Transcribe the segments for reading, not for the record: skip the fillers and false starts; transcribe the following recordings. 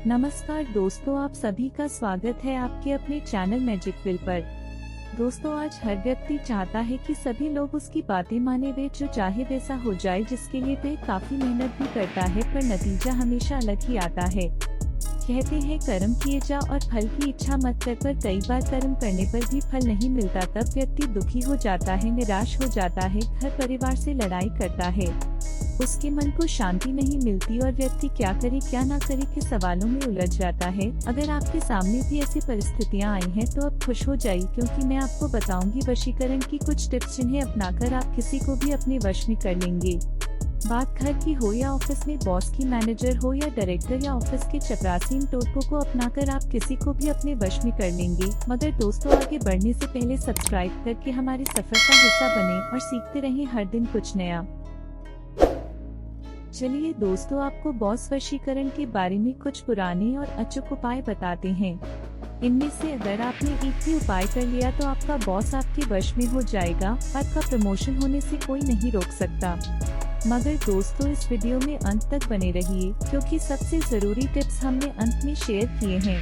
नमस्कार दोस्तों, आप सभी का स्वागत है आपके अपने चैनल मैजिक व्हील पर। दोस्तों, आज हर व्यक्ति चाहता है कि सभी लोग उसकी बातें माने, वे जो चाहे वैसा हो जाए, जिसके लिए वह काफी मेहनत भी करता है पर नतीजा हमेशा अलग ही आता है। कहते हैं कर्म किए जा और फल की इच्छा मत कर, पर कई बार कर्म करने पर भी फल नहीं मिलता। तब व्यक्ति दुखी हो जाता है, निराश हो जाता है, घर परिवार से लड़ाई करता है, उसके मन को शांति नहीं मिलती और व्यक्ति क्या करे क्या ना करे के सवालों में उलझ जाता है। अगर आपके सामने भी ऐसी परिस्थितियां आई हैं तो अब खुश हो जाइए, क्योंकि मैं आपको बताऊंगी वशीकरण की कुछ टिप्स, जिन्हें अपनाकर आप किसी को भी अपने वश में कर लेंगे। बात घर की हो या ऑफिस में बॉस की, मैनेजर हो या डायरेक्टर या ऑफिस के चपरासी, इन टोटकों को अपनाकर आप किसी को भी अपने वश में कर लेंगे। मगर दोस्तों, आगे बढ़ने से पहले सब्सक्राइब करके हमारे सफर का हिस्सा बने और सीखते रहें हर दिन कुछ नया। चलिए दोस्तों, आपको बॉस वशीकरण के बारे में कुछ पुराने और अचूक उपाय बताते हैं। इनमें से अगर आपने एक भी उपाय कर लिया तो आपका बॉस आपके वश में हो जाएगा। आपका प्रमोशन होने से कोई नहीं रोक सकता। मगर दोस्तों, इस वीडियो में अंत तक बने रहिए, क्योंकि सबसे जरूरी टिप्स हमने अंत में शेयर किए हैं।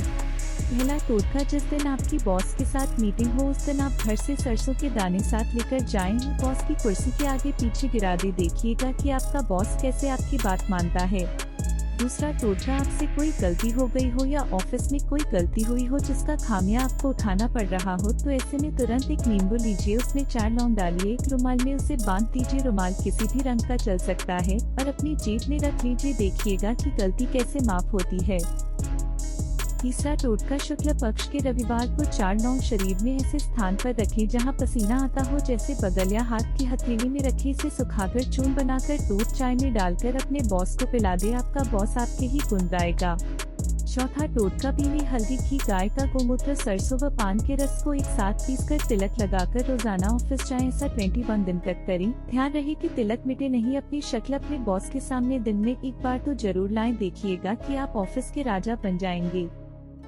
पहला टोटका, जिस दिन आपकी बॉस के साथ मीटिंग हो उस दिन आप घर से सरसों के दाने साथ लेकर जाएं, बॉस की कुर्सी के आगे पीछे गिरा दे, देखिएगा कि आपका बॉस कैसे आपकी बात मानता है। दूसरा टोटका, आपसे कोई गलती हो गई हो या ऑफिस में कोई गलती हुई हो जिसका खामिया आपको उठाना पड़ रहा हो, तो ऐसे में तुरंत एक नींबू लीजिए, उसमें 4 लौंग डालिए, एक रुमाल में उसे बांध दीजिए। रुमाल किसी भी रंग का चल सकता है, और अपनी जेब में रख लीजिए, देखिएगा कि गलती कैसे माफ होती है। तीसरा टोटका, शुक्ल पक्ष के रविवार को 4 लौंग शरीर में ऐसे स्थान पर रखें जहां पसीना आता हो, जैसे बगल या हाथ की हथेली में रखें। इसे सुखाकर चूर्ण बनाकर दूध चाय में डालकर अपने बॉस को पिला दे, आपका बॉस आपके ही गुण गाएगा। चौथा टोटका, पीली हल्दी, घी, गाय का गोमूत्र, सरसों व पान के रस को एक साथ पीसकर तिलक लगाकर रोजाना ऑफिस जाएं। ऐसा 21 दिन तक करें। ध्यान रहे कि तिलक मिटे नहीं, अपनी शक्ल अपने बॉस के सामने दिन में एक बार तो जरूर लाएं, देखिएगा कि आप ऑफिस के राजा बन जाएंगे।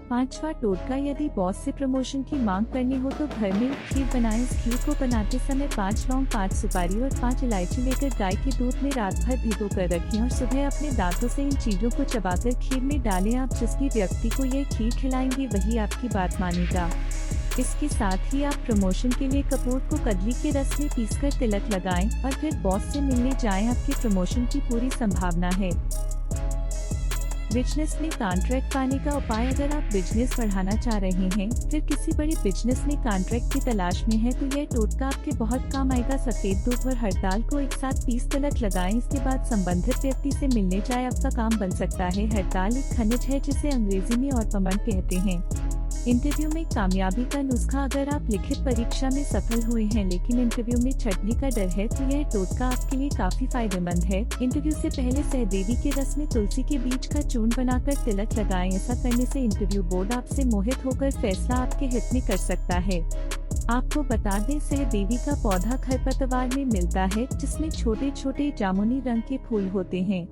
पांचवा टोटका, यदि बॉस से प्रमोशन की मांग करनी हो तो घर में खीर बनाएं। इस खीर को बनाते समय 5 लौंग, 5 सुपारी और 5 इलायची लेकर गाय के दूध में रात भर भिगो कर रखें और सुबह अपने दांतों से इन चीजों को चबाकर खीर में डालें। आप जिस भी व्यक्ति को ये खीर खिलाएंगे वही आपकी बात मानेगा। इसके साथ ही आप प्रमोशन के लिए कपूर को कदली के रस में पीसकर तिलक लगाएं और फिर बॉस से मिलने जाएं। आपके प्रमोशन की पूरी संभावना है। बिजनेस में कॉन्ट्रैक्ट पाने का उपाय, अगर आप बिजनेस बढ़ाना चाह रहे हैं, फिर किसी बड़े बिजनेस में कॉन्ट्रैक्ट की तलाश में है, तो यह टोटका आपके बहुत काम आएगा। सफेद दूध और हड़ताल को एक साथ 30 तिलक लगाएं, इसके बाद संबंधित व्यक्ति से मिलने जाए, आपका काम बन सकता है। हड़ताल एक खनिज है जिसे अंग्रेजी में ऑर्पमंड कहते हैं। इंटरव्यू में कामयाबी का नुस्खा, अगर आप लिखित परीक्षा में सफल हुए हैं लेकिन इंटरव्यू में छटने का डर है, तो यह टोटका आपके लिए काफी फायदेमंद है। इंटरव्यू से पहले सहदेवी के रस में तुलसी के बीज का चूर्ण बनाकर तिलक लगाएं। ऐसा करने से इंटरव्यू बोर्ड आपसे मोहित होकर फैसला आपके हित में कर सकता है। आपको बता दें, सहदेवी का पौधा खरपतवार में मिलता है, जिसमें छोटे छोटे जामुनी रंग के फूल होते हैं।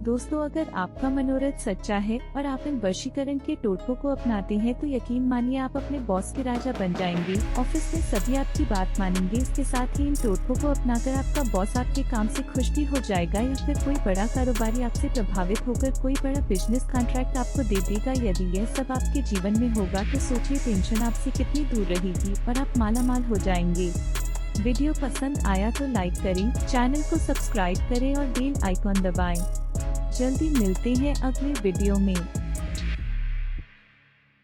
दोस्तों, अगर आपका मनोरथ सच्चा है और आप इन वशीकरण के टोटकों को अपनाते हैं तो यकीन मानिए आप अपने बॉस के राजा बन जाएंगे। ऑफिस में सभी आपकी बात मानेंगे। इसके साथ ही इन टोटकों को अपनाकर आपका बॉस आपके काम से खुश भी हो जाएगा, या फिर कोई बड़ा कारोबारी आपसे प्रभावित होकर कोई बड़ा बिजनेस कॉन्ट्रैक्ट आपको दे देगा। यदि यह सब आपके जीवन में होगा तो सोचिए टेंशन आपसे कितनी दूर रहेगी और आप मालामाल हो जाएंगे। वीडियो पसंद आया तो लाइक करें, चैनल को सब्सक्राइब करें और बेल आइकॉन दबाएं। जल्दी मिलते हैं अगले वीडियो में।